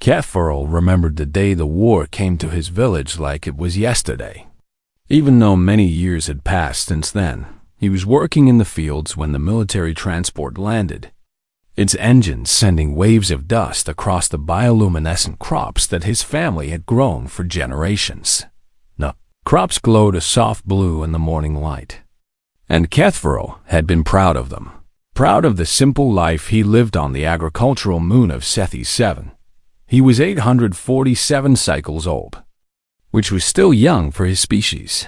Kefferl remembered the day the war came to his village like it was yesterday. Even though many years had passed since then, he was working in the fields when the military transport landed, its engines sending waves of dust across the bioluminescent crops that his family had grown for generations. The crops glowed a soft blue in the morning light, and Kefferl had been proud of them, proud of the simple life he lived on the agricultural moon of Cethi 7. He was 847 cycles old, which was still young for his species,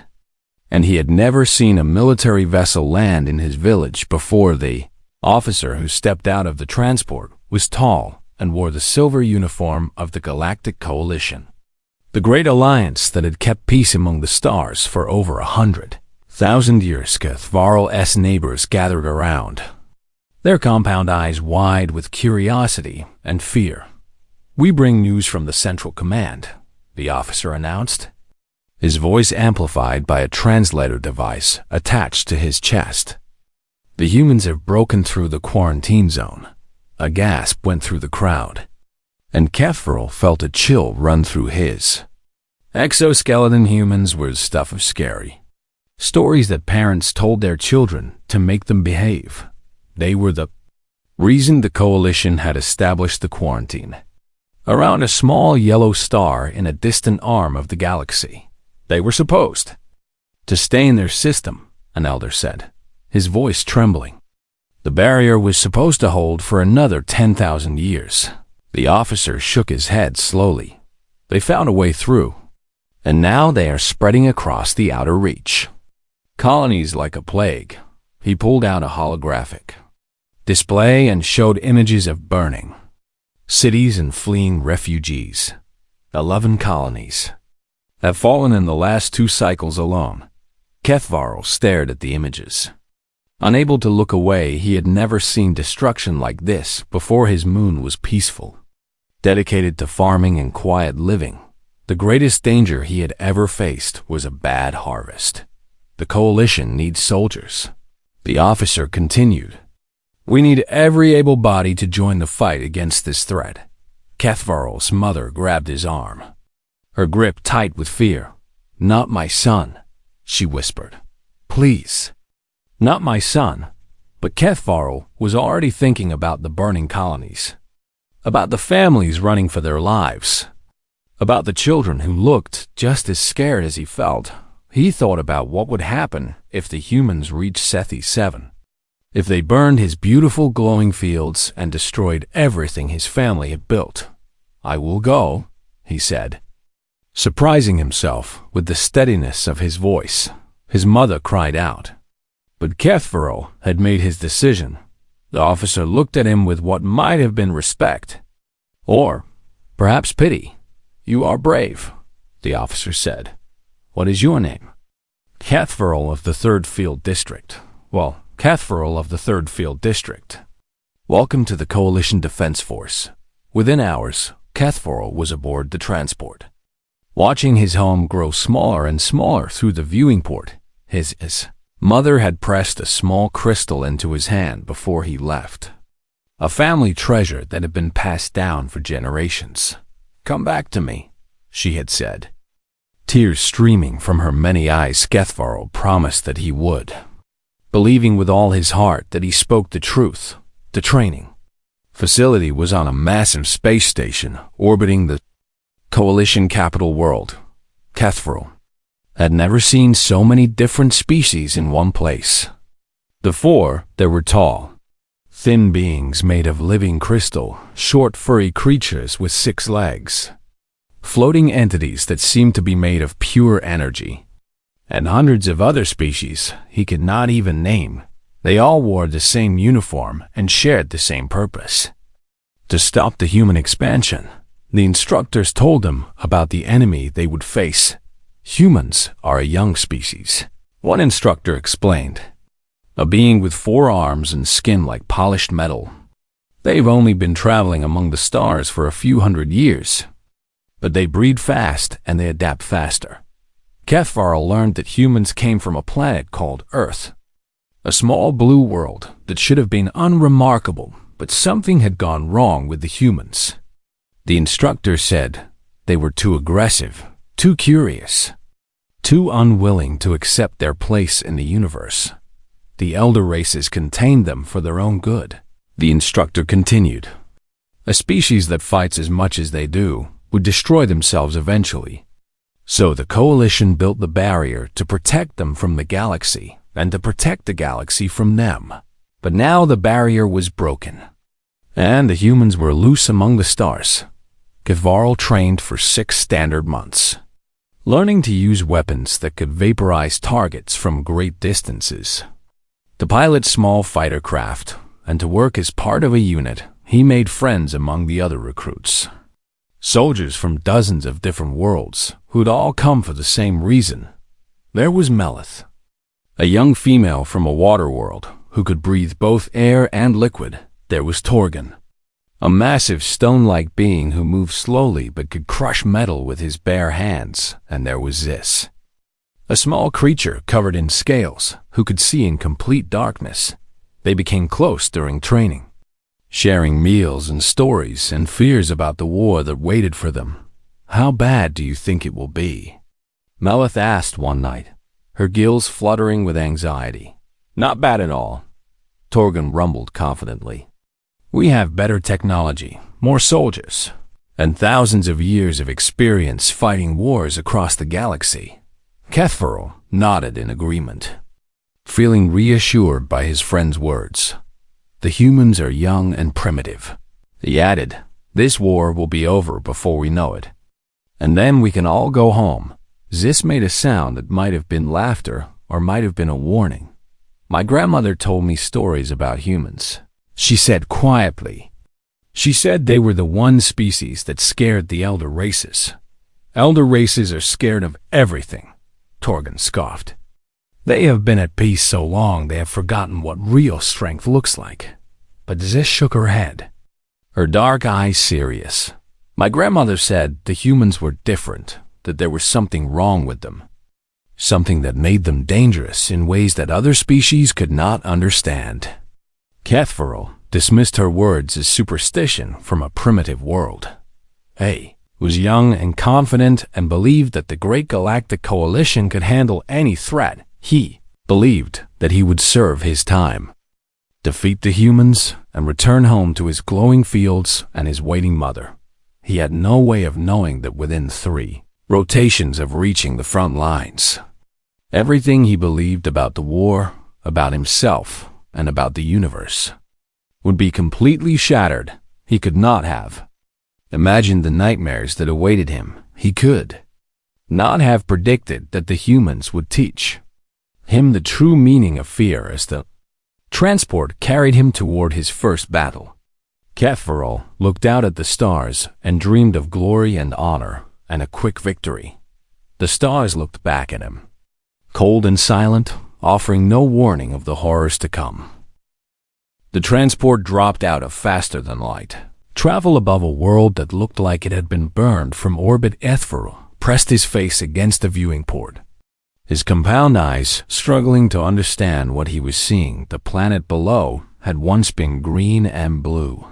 and he had never seen a military vessel land in his village before. The officer who stepped out of the transport was tall and wore the silver uniform of the Galactic Coalition, the great alliance that had kept peace among the stars for over 100,000 years. Kefferl's neighbors gathered around, their compound eyes wide with curiosity and fear. "We bring news from the Central Command," the officer announced, his voice amplified by a translator device attached to his chest. "The humans have broken through the quarantine zone." A gasp went through the crowd, and Kefferl felt a chill run through his. Exoskeleton humans were the stuff of scary stories that parents told their children to make them behave. They were the reason the coalition had established the quarantine around a small yellow star in a distant arm of the galaxy. They were supposed to stay in their system, an elder said, his voice trembling. The barrier was supposed to hold for another 10,000 years. The officer shook his head slowly. They found a way through, and now they are spreading across the outer reach. Colonies like a plague. He pulled out a holographic display and showed images of burning cities and fleeing refugees. 11 colonies have fallen in the last 2 cycles alone. Kefferl stared at the images. Unable to look away, he had never seen destruction like this before. His moon was peaceful, dedicated to farming and quiet living. The greatest danger he had ever faced was a bad harvest. The coalition needs soldiers. The officer continued. "We need every able body to join the fight against this threat." Kefferl's mother grabbed his arm, her grip tight with fear. "Not my son," she whispered. "Please." Not my son. But Kefferl was already thinking about the burning colonies, about the families running for their lives, about the children who looked just as scared as he felt. He thought about what would happen if the humans reached Cethi 7. If they burned his beautiful glowing fields and destroyed everything his family had built. "I will go," he said, surprising himself with the steadiness of his voice. His mother cried out. But Kefferl had made his decision. The officer looked at him with what might have been respect, or perhaps pity. "You are brave," the officer said. "What is your name?" Kefferl of the 3rd Field District. Kefferl of the 3rd Field District. Welcome to the Coalition Defense Force. Within hours, Kefferl was aboard the transport, watching his home grow smaller and smaller through the viewing port. His mother had pressed a small crystal into his hand before he left, a family treasure that had been passed down for generations. "Come back to me," she had said. Tears streaming from her many eyes, Kefferl promised that he would, believing with all his heart that he spoke the truth. The training facility was on a massive space station orbiting the Coalition capital world. Kefferl had never seen so many different species in one place. There were tall, thin beings made of living crystal, short furry creatures with 6 legs, floating entities that seemed to be made of pure energy, and hundreds of other species he could not even name. They all wore the same uniform and shared the same purpose: to stop the human expansion. The instructors told them about the enemy they would face. Humans are a young species, one instructor explained. A being with 4 arms and skin like polished metal. They've only been traveling among the stars for a few hundred years, but they breed fast and they adapt faster. Kefferl learned that humans came from a planet called Earth, a small blue world that should have been unremarkable, but something had gone wrong with the humans. The instructor said they were too aggressive, too curious, too unwilling to accept their place in the universe. The elder races contained them for their own good. The instructor continued. A species that fights as much as they do would destroy themselves eventually. So the coalition built the barrier to protect them from the galaxy and to protect the galaxy from them. But now the barrier was broken, and the humans were loose among the stars. HFY trained for 6 standard months, learning to use weapons that could vaporize targets from great distances. To pilot small fighter craft and to work as part of a unit, he made friends among the other recruits. Soldiers from dozens of different worlds who'd all come for the same reason. There was Melith, a young female from a water world who could breathe both air and liquid. There was Torgan, a massive stone-like being who moved slowly but could crush metal with his bare hands. And there was Zis, a small creature covered in scales who could see in complete darkness. They became close during training, sharing meals and stories and fears about the war that waited for them. "How bad do you think it will be?" Melith asked one night, her gills fluttering with anxiety. "Not bad at all," Torgan rumbled confidently. "We have better technology, more soldiers, and thousands of years of experience fighting wars across the galaxy." HFY nodded in agreement, feeling reassured by his friend's words. "The humans are young and primitive." He added, "This war will be over before we know it, and then we can all go home." Zis made a sound that might have been laughter or might have been a warning. "My grandmother told me stories about humans," she said quietly. "She said they were the one species that scared the elder races." "Elder races are scared of everything," Torgan scoffed. "They have been at peace so long they have forgotten what real strength looks like." But Zis shook her head, her dark eyes serious. "My grandmother said the humans were different, that there was something wrong with them, something that made them dangerous in ways that other species could not understand." HFY dismissed her words as superstition from a primitive world. He was young and confident and believed that the great galactic coalition could handle any threat. He believed that he would serve his time, defeat the humans, and return home to his glowing fields and his waiting mother. He had no way of knowing that within 3 rotations of reaching the front lines, everything he believed about the war, about himself, and about the universe would be completely shattered. He could not have imagined the nightmares that awaited him. He could not have predicted that the humans would teach him the true meaning of fear as the transport carried him toward his first battle. HFY looked out at the stars and dreamed of glory and honor and a quick victory. The stars looked back at him, cold and silent, offering no warning of the horrors to come. The transport dropped out of faster than light, travel above a world that looked like it had been burned from orbit. HFY pressed his face against the viewing port, his compound eyes struggling to understand what he was seeing. The planet below had once been green and blue,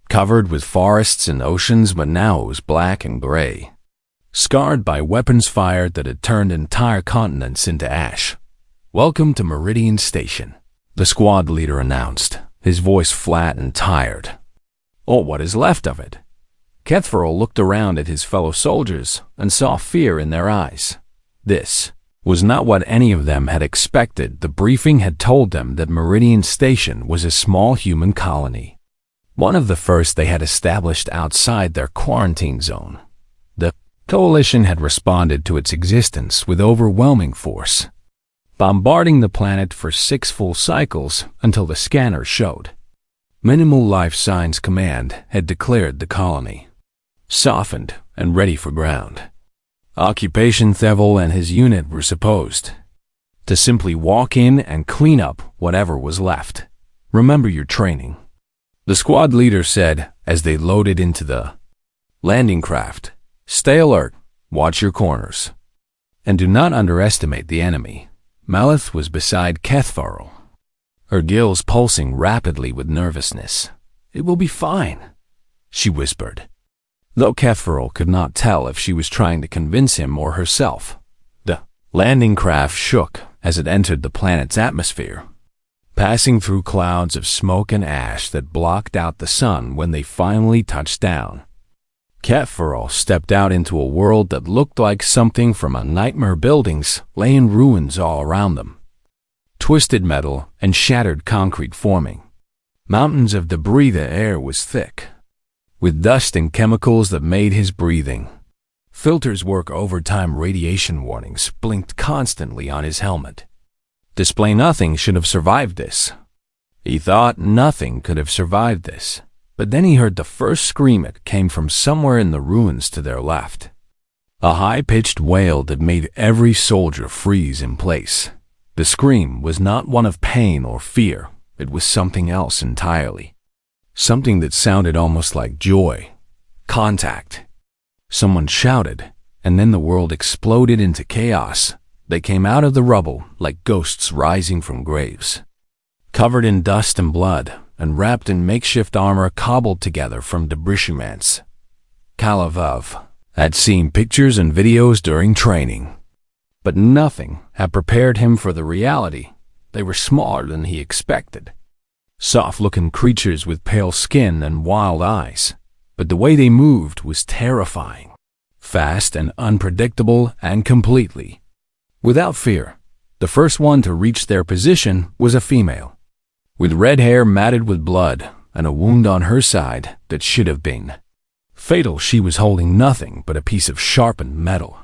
covered with forests and oceans, but now it was black and gray, scarred by weapons fired that had turned entire continents into ash. "Welcome to Meridian Station," the squad leader announced, his voice flat and tired. "Or what is left of it." HFY looked around at his fellow soldiers and saw fear in their eyes. This was not what any of them had expected. The briefing had told them that Meridian Station was a small human colony, one of the first they had established outside their quarantine zone. The coalition had responded to its existence with overwhelming force, bombarding the planet for 6 full cycles until the scanner showed Minimal Life Signs Command had declared the colony softened and ready for ground. Occupation Thevel and his unit were supposed to simply walk in and clean up whatever was left. "Remember your training," the squad leader said as they loaded into the landing craft. "Stay alert, watch your corners, and do not underestimate the enemy." Melith was beside HFY, her gills pulsing rapidly with nervousness. "It will be fine," she whispered. though Kefferl could not tell if she was trying to convince him or herself. The landing craft shook as it entered the planet's atmosphere, passing through clouds of smoke and ash that blocked out the sun. When they finally touched down, Kefferl stepped out into a world that looked like something from a nightmare. Buildings lay in ruins all around them, twisted metal and shattered concrete forming mountains of debris. The air was thick with dust and chemicals that made his breathing filters work overtime. Radiation warnings blinked constantly on his helmet. Display. Nothing should have survived this. He thought nothing could have survived this. But then he heard the first scream. It came from somewhere in the ruins to their left. A high-pitched wail that made every soldier freeze in place. The scream was not one of pain or fear. It was something else entirely. Something that sounded almost like joy. Contact. Someone shouted, and then the world exploded into chaos. They came out of the rubble like ghosts rising from graves, covered in dust and blood, and wrapped in makeshift armor cobbled together from debrisments. Kalavov had seen pictures and videos during training, but nothing had prepared him for the reality. They were smaller than he expected. Soft-looking creatures with pale skin and wild eyes, but the way they moved was terrifying. Fast and unpredictable and completely without fear. The first one to reach their position was a female, with red hair matted with blood and a wound on her side that should have been fatal. She was holding nothing but a piece of sharpened metal.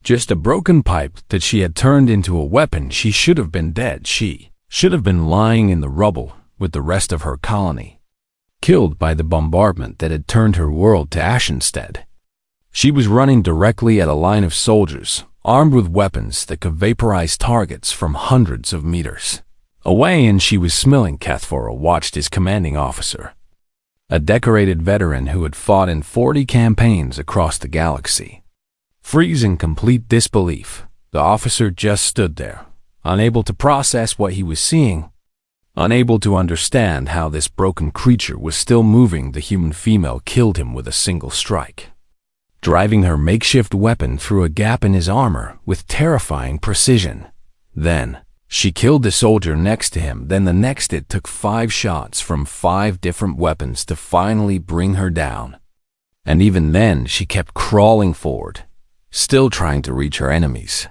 Just a broken pipe that she had turned into a weapon. She should have been dead. She should have been lying in the rubble with the rest of her colony, killed by the bombardment that had turned her world to ash instead. She was running directly at a line of soldiers, armed with weapons that could vaporize targets from hundreds of meters away, and she was smelling. Kefferl watched his commanding officer, a decorated veteran who had fought in 40 campaigns across the galaxy, freeze in complete disbelief. The officer just stood there, unable to process what he was seeing, unable to understand how this broken creature was still moving. The human female killed him with a single strike, driving her makeshift weapon through a gap in his armor with terrifying precision. Then she killed the soldier next to him. Then the next. It took 5 shots from 5 different weapons to finally bring her down. And even then, she kept crawling forward, still trying to reach her enemies,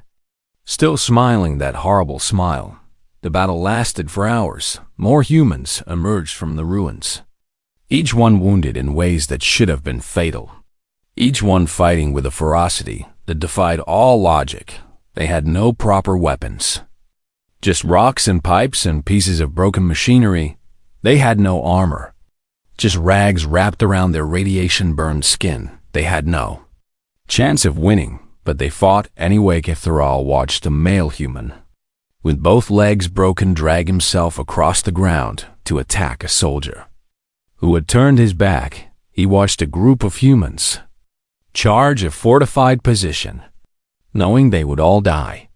still smiling that horrible smile. The battle lasted for hours. More humans emerged from the ruins, each one wounded in ways that should have been fatal, each one fighting with a ferocity that defied all logic. They had no proper weapons, just rocks and pipes and pieces of broken machinery. They had no armor, just rags wrapped around their radiation-burned skin. They had no chance of winning, but they fought anyway. Kefferl watched a male human with both legs broken drag himself across the ground to attack a soldier who had turned his back. He watched a group of humans charge a fortified position, knowing they would all die,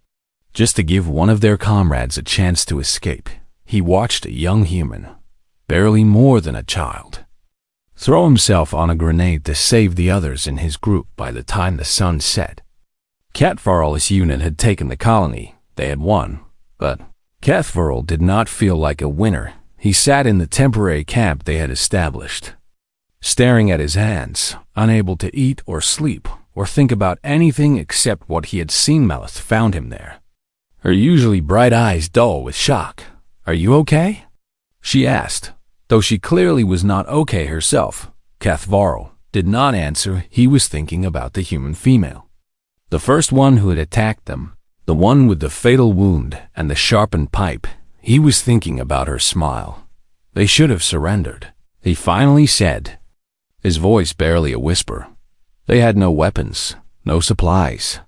just to give one of their comrades a chance to escape. He watched a young human, barely more than a child, throw himself on a grenade to save the others in his group. By the time the sun set, Kefferl's unit had taken the colony. They had won, but Kefferl did not feel like a winner. He sat in the temporary camp they had established, staring at his hands, unable to eat or sleep or think about anything except what he had seen. Melith found him there, her usually bright eyes dull with shock. "Are you okay?" she asked, though she clearly was not okay herself. Kefferl did not answer. He was thinking about the human female, the first one who had attacked them, the one with the fatal wound and the sharpened pipe. He was thinking about her smile. They should have surrendered, he finally said, his voice barely a whisper. They had no weapons, no supplies,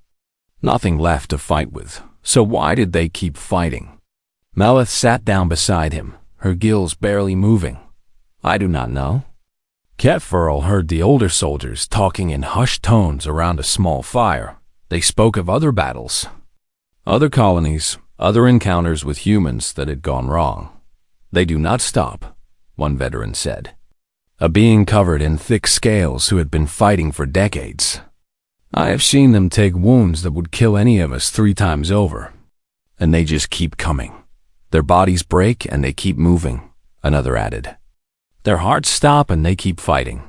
nothing left to fight with, so why did they keep fighting? Melith sat down beside him, her gills barely moving. "I do not know." Kefferl heard the older soldiers talking in hushed tones around a small fire. They spoke of other battles, other colonies, other encounters with humans that had gone wrong. "They do not stop," one veteran said. a being covered in thick scales who had been fighting for decades. I have seen them take wounds that would kill any of us 3 times over. And they just keep coming. Their bodies break and they keep moving, another added. Their hearts stop and they keep fighting.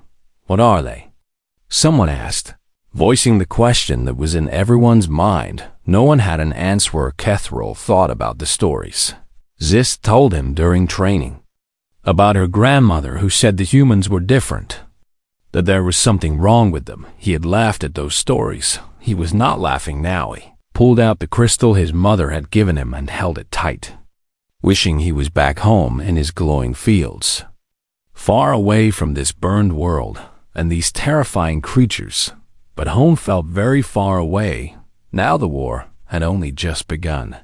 What are they? Someone asked, voicing the question that was in everyone's mind. No one had an answer. Kethral thought about the stories Zis told him during training. About her grandmother who said the humans were different, that there was something wrong with them. He had laughed at those stories. He was not laughing now. He pulled out the crystal his mother had given him and held it tight, wishing he was back home in his glowing fields, far away from this burned world and these terrifying creatures. But home felt very far away. Now the war had only just begun.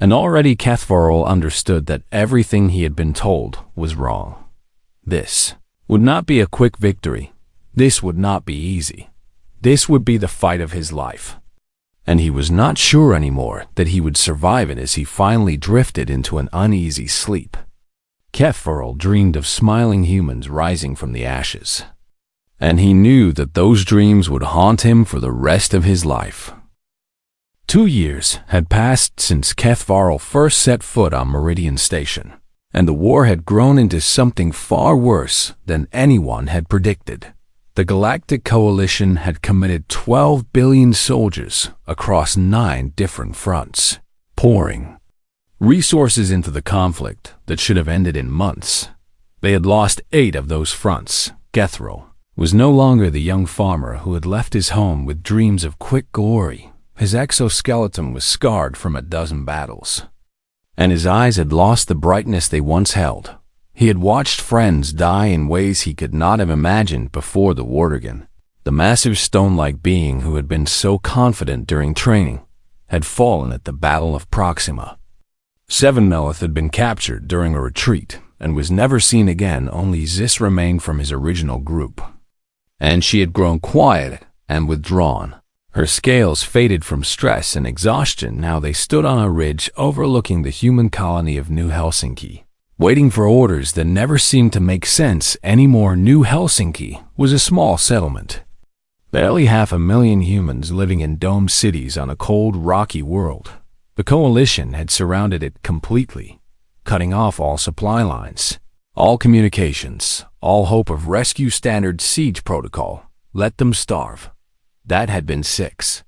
And already Kethvarl understood that everything he had been told was wrong. This would not be a quick victory. This would not be easy. This would be the fight of his life. And he was not sure anymore that he would survive it as he finally drifted into an uneasy sleep. Kethvarl dreamed of smiling humans rising from the ashes. And he knew that those dreams would haunt him for the rest of his life. 2 years had passed since Kethvarl first set foot on Meridian Station, and the war had grown into something far worse than anyone had predicted. The Galactic Coalition had committed 12 billion soldiers across 9 different fronts, pouring resources into the conflict that should have ended in months. They had lost 8 of those fronts. Kethvarl was no longer the young farmer who had left his home with dreams of quick glory. His exoskeleton was scarred from a dozen battles, and his eyes had lost the brightness they once held. He had watched friends die in ways he could not have imagined before the war began. The massive stone-like being who had been so confident during training had fallen at the Battle of Proxima. 7 had been captured during a retreat and was never seen again. Only Zis remained from his original group, and she had grown quiet and withdrawn. Her scales faded from stress and exhaustion. Now they stood on a ridge overlooking the human colony of New Helsinki, waiting for orders that never seemed to make sense anymore. New Helsinki was a small settlement. Barely 500,000 humans living in domed cities on a cold, rocky world. The Coalition had surrounded it completely, cutting off all supply lines, all communications, all hope of rescue. Standard siege protocol. Let them starve. That had been 6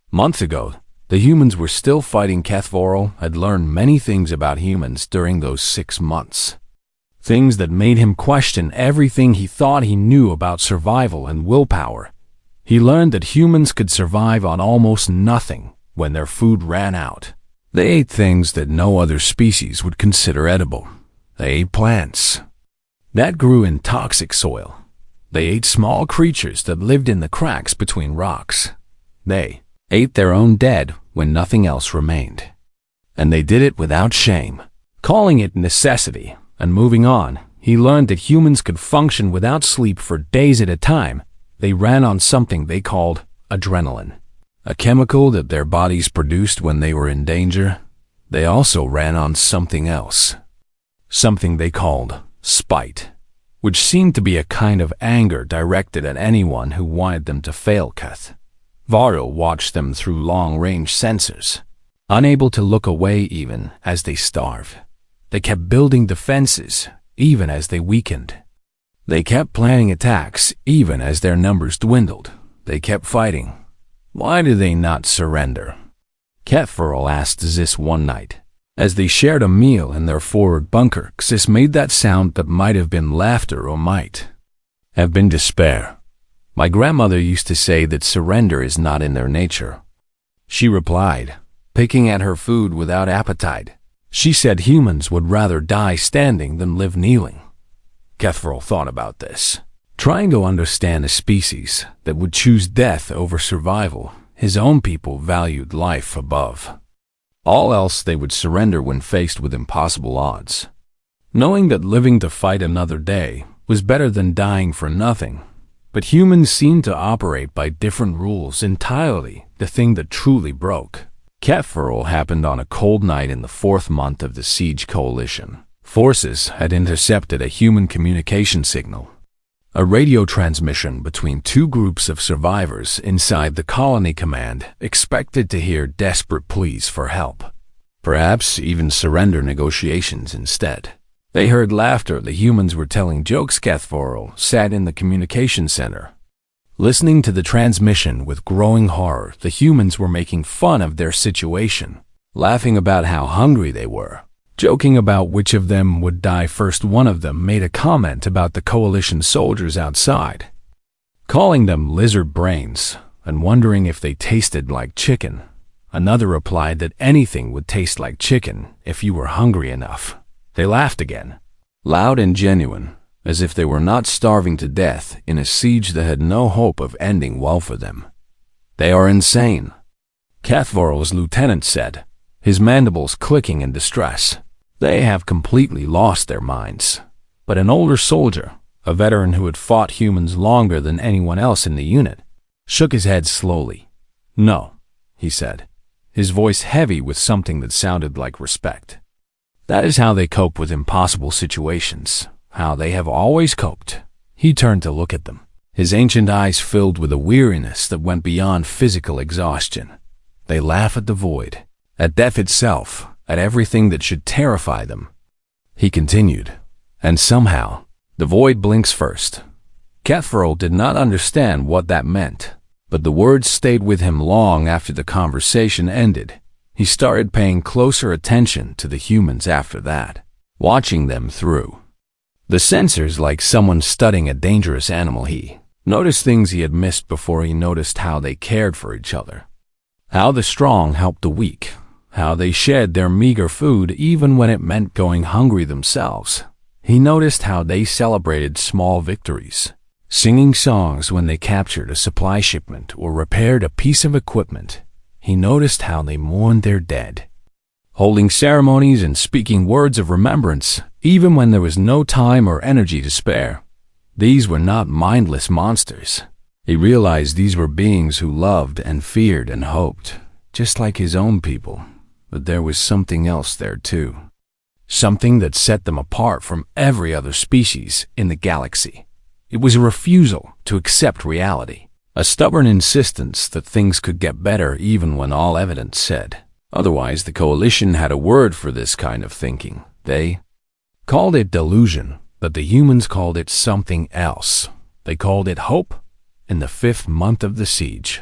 months ago. The humans were still fighting. Kethvarl had learned many things about humans during those 6 months. Things that made him question everything he thought he knew about survival and willpower. He learned that humans could survive on almost nothing when their food ran out. They ate things that no other species would consider edible. They ate plants that grew in toxic soil. They ate small creatures that lived in the cracks between rocks. They ate their own dead when nothing else remained. And they did it without shame, calling it necessity and moving on. He learned that humans could function without sleep for days at a time. They ran on something they called adrenaline, a chemical that their bodies produced when they were in danger. They also ran on something else, something they called spite, which seemed to be a kind of anger directed at anyone who wanted them to fail. Kethvarl watched them through long-range sensors, unable to look away even as they starved. They kept building defenses even as they weakened. They kept planning attacks even as their numbers dwindled. They kept fighting. Why do they not surrender? Kethvarl asked Zis one night, as they shared a meal in their forward bunker. Zis made that sound that might have been laughter or might have been despair. My grandmother used to say that surrender is not in their nature, she replied, picking at her food without appetite. She said humans would rather die standing than live kneeling. Kethvarl thought about this, trying to understand a species that would choose death over survival. His own people valued life above all else. They would surrender when faced with impossible odds, knowing that living to fight another day was better than dying for nothing. But humans seemed to operate by different rules entirely. The thing that truly broke Kethvarl happened on a cold night in the 4th month of the Siege Coalition. Forces had intercepted a human communication signal A radio transmission between two groups of survivors inside the colony command expected to hear desperate pleas for help. Perhaps even surrender negotiations instead. They heard laughter the humans were telling jokes. Cathforal sat in the communication center. Listening to the transmission with growing horror, the humans were making fun of their situation, laughing about how hungry they were, joking about which of them would die first. One of them made a comment about the coalition soldiers outside, calling them lizard brains and wondering if they tasted like chicken. Another replied that anything would taste like chicken if you were hungry enough. They laughed again, loud and genuine, as if they were not starving to death in a siege that had no hope of ending well for them. "They are insane," Cathvoral's lieutenant said, his mandibles clicking in distress. "They have completely lost their minds." But an older soldier, a veteran who had fought humans longer than anyone else in the unit, shook his head slowly. "No," he said, his voice heavy with something that sounded like respect. "That is how they cope with impossible situations, how they have always coped." He turned to look at them, his ancient eyes filled with a weariness that went beyond physical exhaustion. They laugh at the void, at death itself, at everything that should terrify them. He continued, "And somehow, the void blinks first." Cathforal did not understand what that meant, but the words stayed with him long after the conversation ended. He started paying closer attention to the humans after that, watching them through the sensors like someone studying a dangerous animal. He noticed things he had missed before. He noticed how they cared for each other, how the strong helped the weak, how they shared their meager food even when it meant going hungry themselves. He noticed how they celebrated small victories, singing songs when they captured a supply shipment or repaired a piece of equipment. He noticed how they mourned their dead, holding ceremonies and speaking words of remembrance, even when there was no time or energy to spare. These were not mindless monsters. He realized these were beings who loved and feared and hoped, just like his own people. But there was something else there too. Something that set them apart from every other species in the galaxy. It was a refusal to accept reality. A stubborn insistence that things could get better even when all evidence said otherwise. The Coalition had a word for this kind of thinking. They called it delusion, but the humans called it something else. They called it hope. In the 5th month of the siege,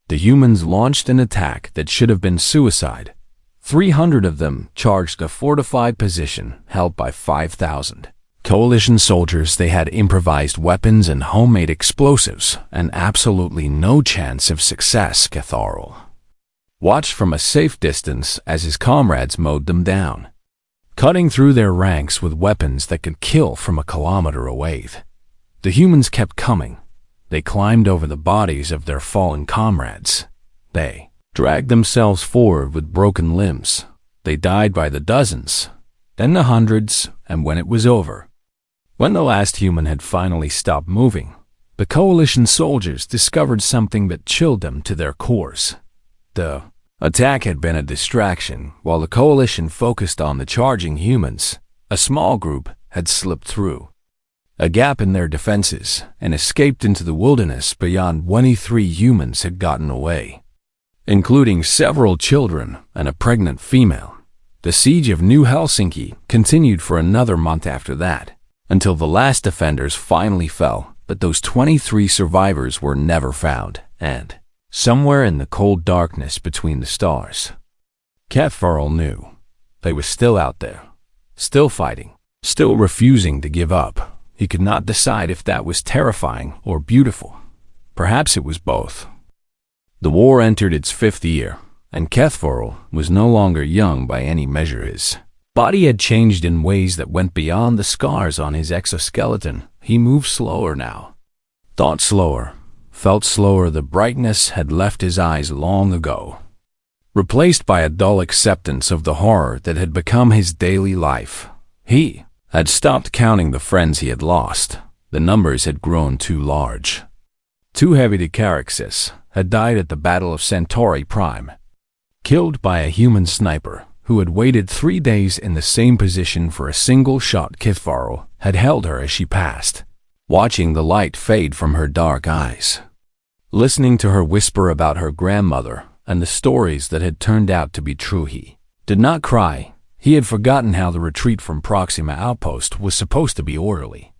the humans launched an attack that should have been suicide. 300 of them charged a fortified position held by 5,000. Coalition soldiers. They had improvised weapons and homemade explosives, and absolutely no chance of success. Cathforal watched from a safe distance as his comrades mowed them down, cutting through their ranks with weapons that could kill from a kilometer away. The humans kept coming. They climbed over the bodies of their fallen comrades. They dragged themselves forward with broken limbs. They died by the dozens, then the hundreds, and when it was over, when the last human had finally stopped moving, the Coalition soldiers discovered something that chilled them to their cores. The attack had been a distraction. While the Coalition focused on the charging humans, a small group had slipped through a gap in their defenses and escaped into the wilderness beyond. 23 humans had gotten away, including several children and a pregnant female. The siege of New Helsinki continued for another month after that, until the last defenders finally fell. But those 23 survivors were never found, and somewhere in the cold darkness between the stars, Cathforal knew they were still out there, still fighting, still refusing to give up. He could not decide if that was terrifying or beautiful. Perhaps it was both. The war entered its 5th year, and Cathforal was no longer young by any measure. His body had changed in ways that went beyond the scars on his exoskeleton. He moved slower now, thought slower, felt slower. The brightness had left his eyes long ago, replaced by a dull acceptance of the horror that had become his daily life. He had stopped counting the friends he had lost. The numbers had grown too large, too heavy to Caraxes had died at the Battle of Centauri Prime, killed by a human sniper who had waited 3 days in the same position for a single shot. Cathforal had held her as she passed. watching the light fade from her dark eyes, listening to her whisper about her grandmother and the stories that had turned out to be true. He did not cry. He had forgotten how the retreat from Proxima Outpost was supposed to be orderly.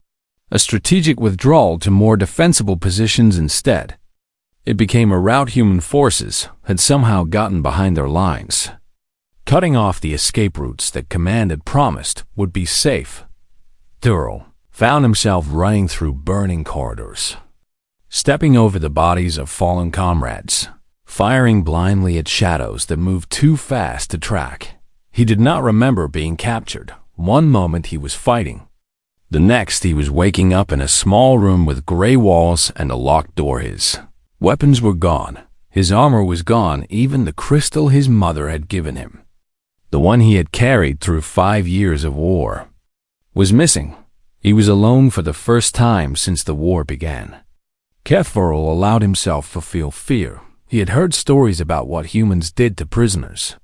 A strategic withdrawal to more defensible positions instead. It became a rout human forces had somehow gotten behind their lines, cutting off the escape routes that Command had promised would be safe. Thurl found himself running through burning corridors, stepping over the bodies of fallen comrades, firing blindly at shadows that moved too fast to track. He did not remember being captured. One moment he was fighting. The next he was waking up in a small room with gray walls and a locked door. His weapons were gone. His armor was gone, even the crystal his mother had given him, the one he had carried through 5 years of war, was missing. He was alone for the first time since the war began. Kethvarl allowed himself to feel fear. He had heard stories about what humans did to prisoners.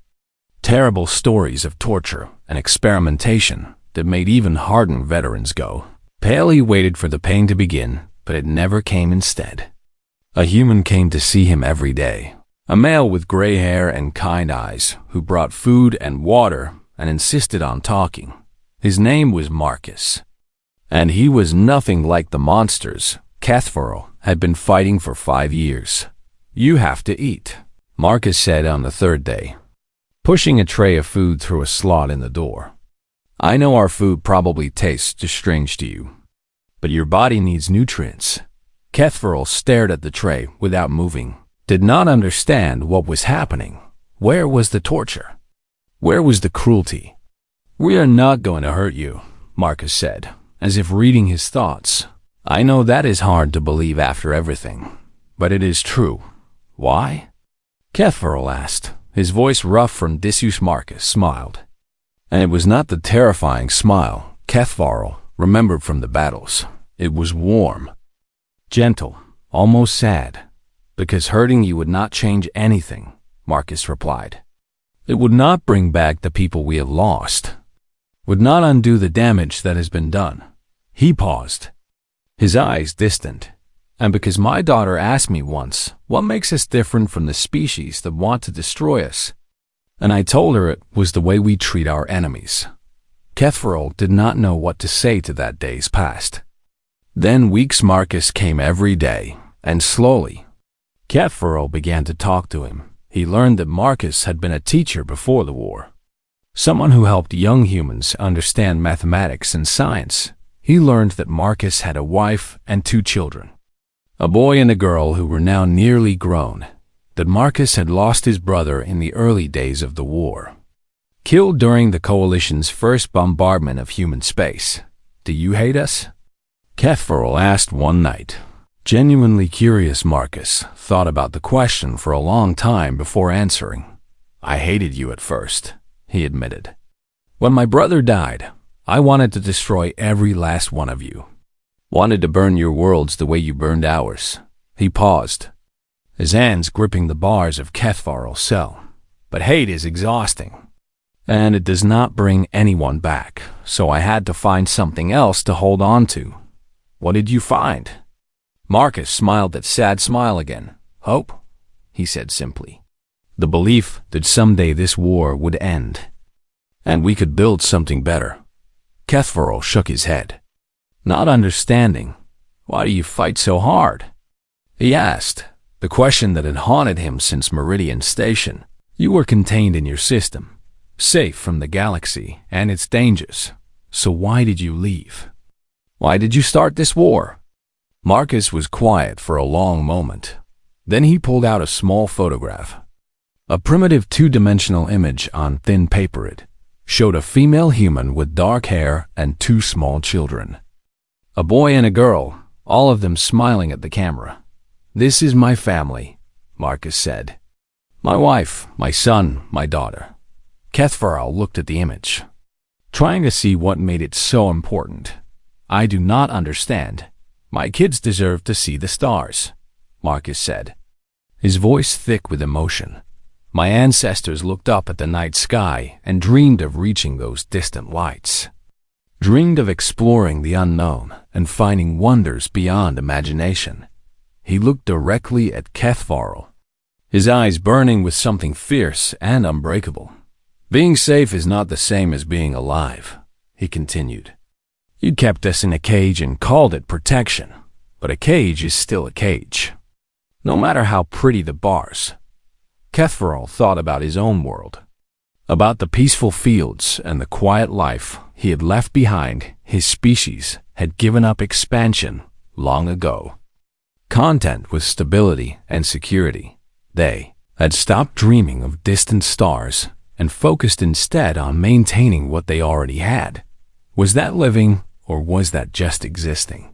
Terrible stories of torture and experimentation that made even hardened veterans go pale. He waited for the pain to begin, but it never came. Instead, a human came to see him every day. A male with gray hair and kind eyes who brought food and water and insisted on talking. His name was Marcus, and he was nothing like the monsters Kethvarl had been fighting for 5 years. "You have to eat," Marcus said on the third day, pushing a tray of food through a slot in the door. "I know our food probably tastes strange to you, but your body needs nutrients." Kethvarl stared at the tray without moving, did not understand what was happening. Where was the torture? Where was the cruelty? "We are not going to hurt you," Marcus said, as if reading his thoughts. "I know that is hard to believe after everything, but it is true." "Why?" Kethvarl asked, his voice rough from disuse. Marcus smiled, and it was not the terrifying smile Kethvarl remembered from the battles. It was warm, gentle, almost sad. "Because hurting you would not change anything," Marcus replied. "It would not bring back the people we have lost, would not undo the damage that has been done." He paused, his eyes distant. "And because my daughter asked me once, what makes us different from the species that want to destroy us? And I told her it was the way we treat our enemies." Kethvarl did not know what to say to that. Days passed. Then weeks. Marcus came every day, and slowly, Kethvarl began to talk to him. He learned that Marcus had been a teacher before the war, someone who helped young humans understand mathematics and science. He learned that Marcus had a wife and 2 children, a boy and a girl who were now nearly grown, that Marcus had lost his brother in the early days of the war, killed during the Coalition's first bombardment of human space. "Do you hate us?" Kethvarl asked one night. Genuinely curious, Marcus thought about the question for a long time before answering. "I hated you at first," he admitted. "When my brother died, I wanted to destroy every last one of you. Wanted to burn your worlds the way you burned ours." He paused, his hands gripping the bars of Kethvarl's cell. "But hate is exhausting, and it does not bring anyone back, so I had to find something else to hold on to." "What did you find?" Marcus smiled that sad smile again. "Hope," he said simply. "The belief that someday this war would end, and we could build something better." Kethvarl shook his head, not understanding. "Why do you fight so hard?" he asked, the question that had haunted him since Meridian Station. "You were contained in your system, safe from the galaxy and its dangers. So why did you leave? Why did you start this war?" Marcus was quiet for a long moment. Then he pulled out a small photograph. A primitive 2-dimensional image on thin paper. It showed a female human with dark hair and 2 small children, a boy and a girl, all of them smiling at the camera. "This is my family," Marcus said. "My wife, my son, my daughter." Kethvarl looked at the image, trying to see what made it so important. "I do not understand. My kids deserve to see the stars," Marcus said, his voice thick with emotion. "My ancestors looked up at the night sky and dreamed of reaching those distant lights. dreamed of exploring the unknown and finding wonders beyond imagination. He looked directly at Kethvarl, his eyes burning with something fierce and unbreakable. "Being safe is not the same as being alive," he continued. "You kept us in a cage and called it protection, but a cage is still a cage, no matter how pretty the bars." Kethvarl thought about his own world, about the peaceful fields and the quiet life he had left behind. His species had given up expansion long ago. Content with stability and security. They had stopped dreaming of distant stars and focused instead on maintaining what they already had. Was that living, or was that just existing?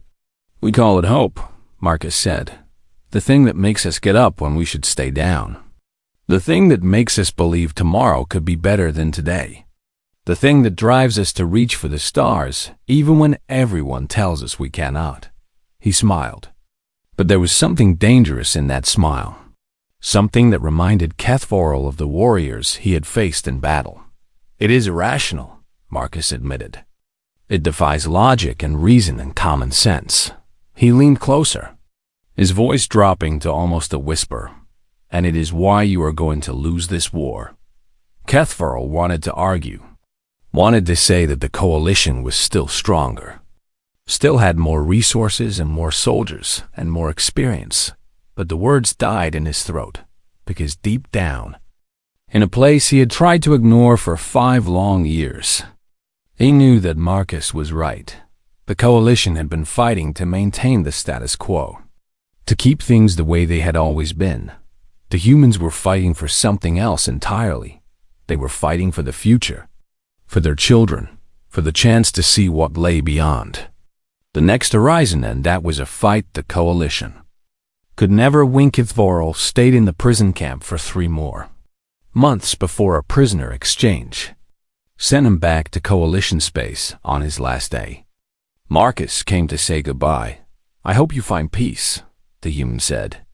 "We call it hope," Marcus said. "The thing that makes us get up when we should stay down. The thing that makes us believe tomorrow could be better than today. The thing that drives us to reach for the stars, even when everyone tells us we cannot." He smiled. But there was something dangerous in that smile. Something that reminded Kethvarl of the warriors he had faced in battle. "It is irrational," Marcus admitted. "It defies logic and reason and common sense." He leaned closer, his voice dropping to almost a whisper. "And it is why you are going to lose this war." Kethvarl wanted to argue, wanted to say that the coalition was still stronger, still had more resources and more soldiers and more experience, but the words died in his throat, because deep down, in a place he had tried to ignore for 5 long years, he knew that Marcus was right. The coalition had been fighting to maintain the status quo, to keep things the way they had always been. The humans were fighting for something else entirely. They were fighting for the future, for their children, for the chance to see what lay beyond the next horizon, and that was a fight the coalition could never win. Kethvarl stayed in the prison camp for 3 more months before a prisoner exchange sent him back to coalition space on his last day. Marcus came to say goodbye. "I hope you find peace," the human said,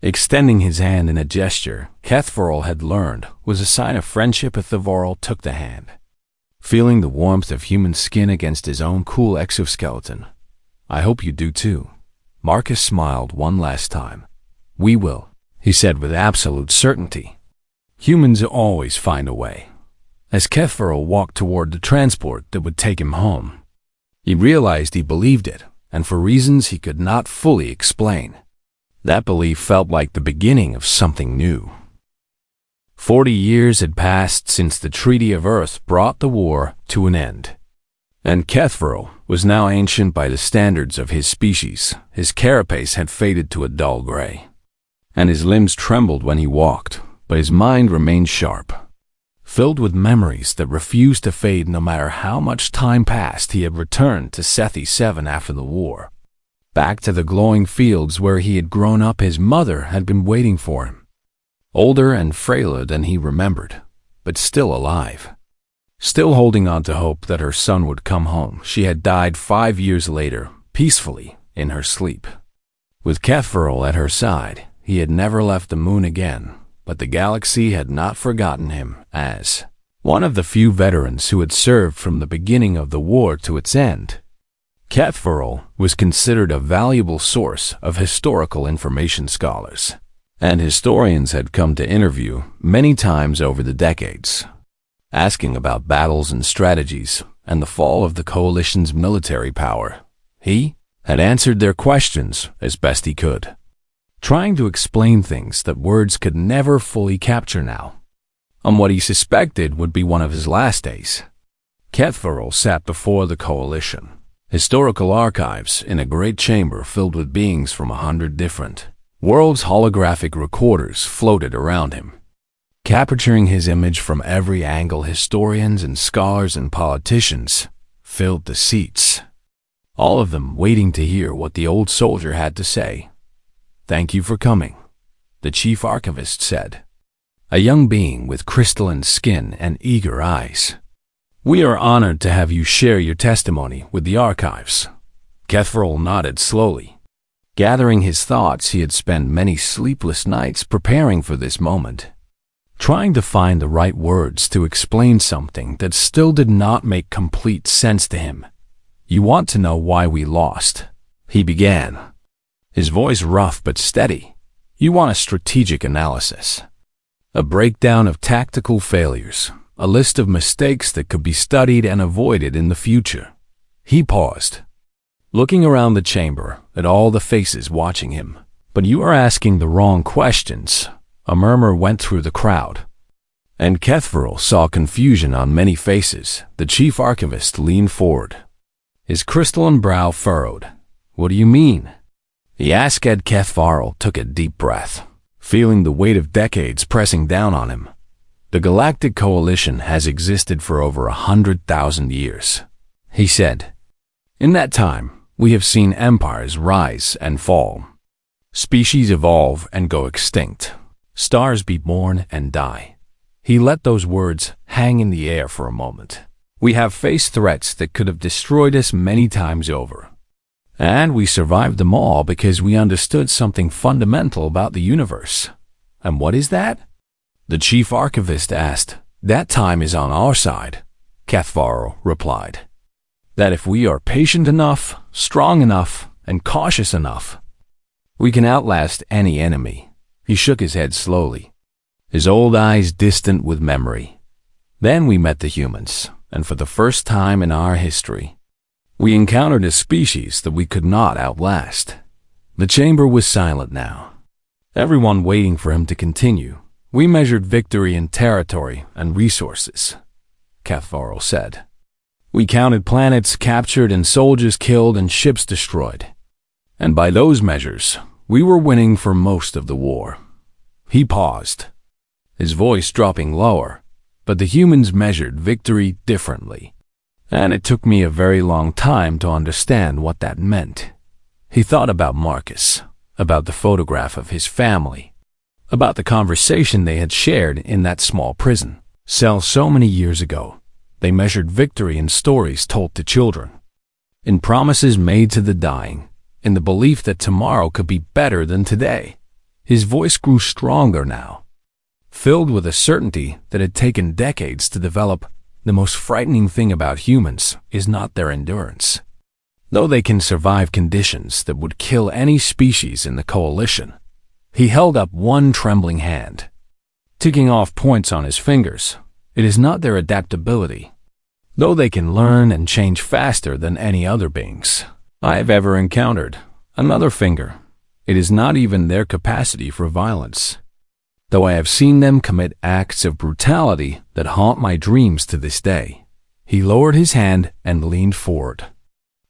extending his hand in a gesture Kethvarl had learned was a sign of friendship. Kethvarl took the hand, feeling the warmth of human skin against his own cool exoskeleton. "I hope you do too." Marcus smiled one last time. "We will," he said with absolute certainty. Humans always find a way. As Kethvarl walked toward the transport that would take him home, he realized he believed it, and for reasons he could not fully explain. That belief felt like the beginning of something new. 40 years had passed since the Treaty of Earth brought the war to an end, and Kethvarl was now ancient by the standards of his species. His carapace had faded to a dull gray, and his limbs trembled when he walked, but his mind remained sharp, filled with memories that refused to fade no matter how much time passed. He had returned to Sethi 7 after the war, back to the glowing fields where he had grown up. His mother had been waiting for him, older and frailer than he remembered, but still alive, still holding on to hope that her son would come home. She had died 5 years later, peacefully, in her sleep. With Kethvarl at her side, he had never left the moon again, but the galaxy had not forgotten him as one of the few veterans who had served from the beginning of the war to its end. Kethvarl was considered a valuable source of historical information. Scholars and historians had come to interview many times over the decades, asking about battles and strategies and the fall of the coalition's military power. He had answered their questions as best he could, trying to explain things that words could never fully capture now. On what he suspected would be one of his last days, Kethvarl sat before the coalition, historical archives in a great chamber filled with beings from 100 different worlds. Holographic recorders floated around him, capturing his image from every angle. Historians and scholars and politicians filled the seats, all of them waiting to hear what the old soldier had to say. "Thank you for coming," the chief archivist said, a young being with crystalline skin and eager eyes. "We are honored to have you share your testimony with the archives." Kethvarl nodded slowly. Gathering his thoughts, he had spent many sleepless nights preparing for this moment, trying to find the right words to explain something that still did not make complete sense to him. You want to know why we lost? He began, his voice rough but steady. You want a strategic analysis, a breakdown of tactical failures, a list of mistakes that could be studied and avoided in the future. He paused, looking around the chamber at all the faces watching him. But you are asking the wrong questions. A murmur went through the crowd, and Kethverl saw confusion on many faces. The chief archivist leaned forward, his crystalline brow furrowed. What do you mean? He asked. Ed Kethverl took a deep breath, feeling the weight of decades pressing down on him. The Galactic Coalition has existed for over 100,000 years, he said. In that time, we have seen empires rise and fall, species evolve and go extinct, stars be born and die. He let those words hang in the air for a moment. We have faced threats that could have destroyed us many times over. And we survived them all because we understood something fundamental about the universe. And what is that? The chief archivist asked. That time is on our side, Kethverl replied. That if we are patient enough, strong enough, and cautious enough, we can outlast any enemy. He shook his head slowly, his old eyes distant with memory. Then we met the humans, and for the first time in our history, we encountered a species that we could not outlast. The chamber was silent now, everyone waiting for him to continue. We measured victory in territory and resources, Kethverl said. We counted planets captured and soldiers killed and ships destroyed. And by those measures, we were winning for most of the war. He paused, his voice dropping lower, but the humans measured victory differently. And it took me a very long time to understand what that meant. He thought about Marcus, about the photograph of his family, about the conversation they had shared in that small prison cell so many years ago. They measured victory in stories told to children, in promises made to the dying, in the belief that tomorrow could be better than today. His voice grew stronger now, filled with a certainty that had taken decades to develop. The most frightening thing about humans is not their endurance. Though they can survive conditions that would kill any species in the coalition. He held up one trembling hand, ticking off points on his fingers. It is not their adaptability, though they can learn and change faster than any other beings I have ever encountered. Another finger. It is not even their capacity for violence, though I have seen them commit acts of brutality that haunt my dreams to this day. He lowered his hand and leaned forward,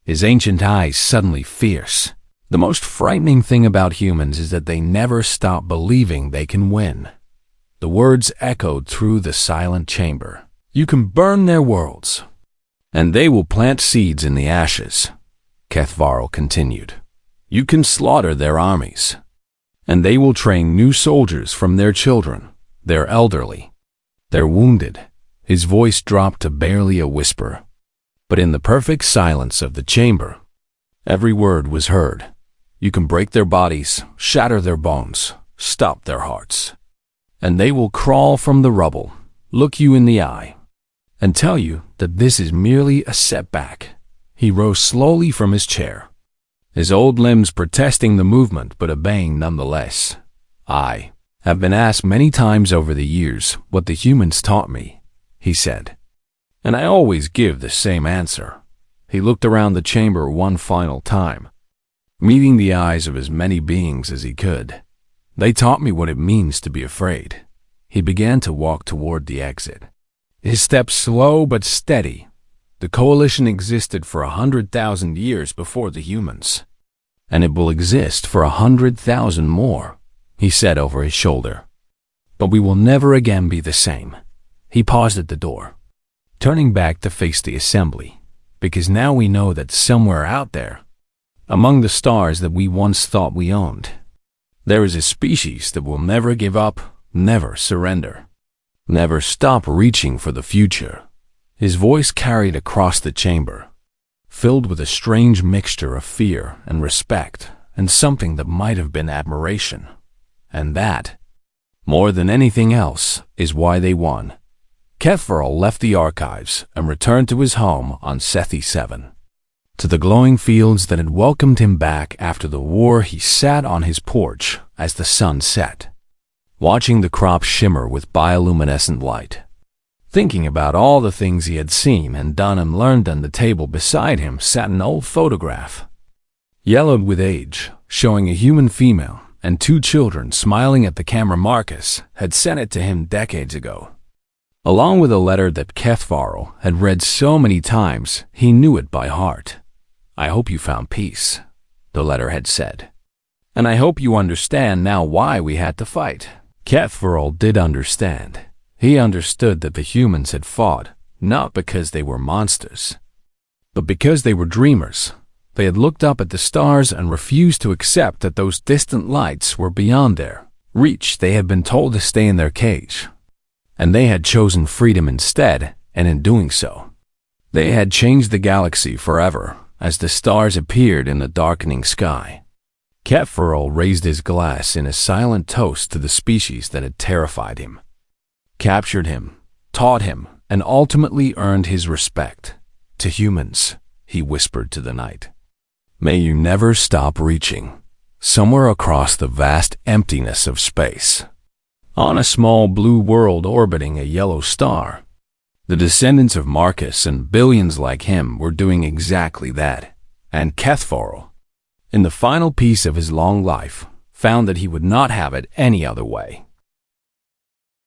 his ancient eyes suddenly fierce. The most frightening thing about humans is that they never stop believing they can win. The words echoed through the silent chamber. You can burn their worlds, and they will plant seeds in the ashes, Kethverl continued. You can slaughter their armies, and they will train new soldiers from their children, their elderly, their wounded. His voice dropped to barely a whisper. But in the perfect silence of the chamber, every word was heard. You can break their bodies, shatter their bones, stop their hearts, and they will crawl from the rubble, look you in the eye, and tell you that this is merely a setback. He rose slowly from his chair, his old limbs protesting the movement but obeying nonetheless. I have been asked many times over the years what the humans taught me, he said, and I always give the same answer. He looked around the chamber one final time, meeting the eyes of as many beings as he could. They taught me what it means to be afraid. He began to walk toward the exit, his steps slow but steady. The coalition existed for 100,000 years before the humans, and it will exist for 100,000 more, he said over his shoulder. But we will never again be the same. He paused at the door, turning back to face the assembly, because now we know that somewhere out there, among the stars that we once thought we owned, there is a species that will never give up, never surrender, never stop reaching for the future. His voice carried across the chamber, filled with a strange mixture of fear and respect and something that might have been admiration. And that, more than anything else, is why they won. Kethverl left the archives and returned to his home on Sethi 7. To the glowing fields that had welcomed him back after the war, he sat on his porch as the sun set, watching the crops shimmer with bioluminescent light, thinking about all the things he had seen and done and learned. On the table beside him sat an old photograph, yellowed with age, showing a human female and two children smiling at the camera. Marcus had sent it to him decades ago, along with a letter that Kethvarl had read so many times he knew it by heart. "I hope you found peace," the letter had said, "and I hope you understand now why we had to fight." Kethvarl did understand. He understood that the humans had fought not because they were monsters, but because they were dreamers. They had looked up at the stars and refused to accept that those distant lights were beyond their reach. They had been told to stay in their cage, and they had chosen freedom instead, and in doing so, they had changed the galaxy forever as the stars appeared in the darkening sky. Kethvarl raised his glass in a silent toast to the species that had terrified him, captured him, taught him, and ultimately earned his respect. "To humans," he whispered to the night, "may you never stop reaching." Somewhere across the vast emptiness of space, on a small blue world orbiting a yellow star, the descendants of Marcus and billions like him were doing exactly that. And Kethvarl, in the final piece of his long life, found that he would not have it any other way.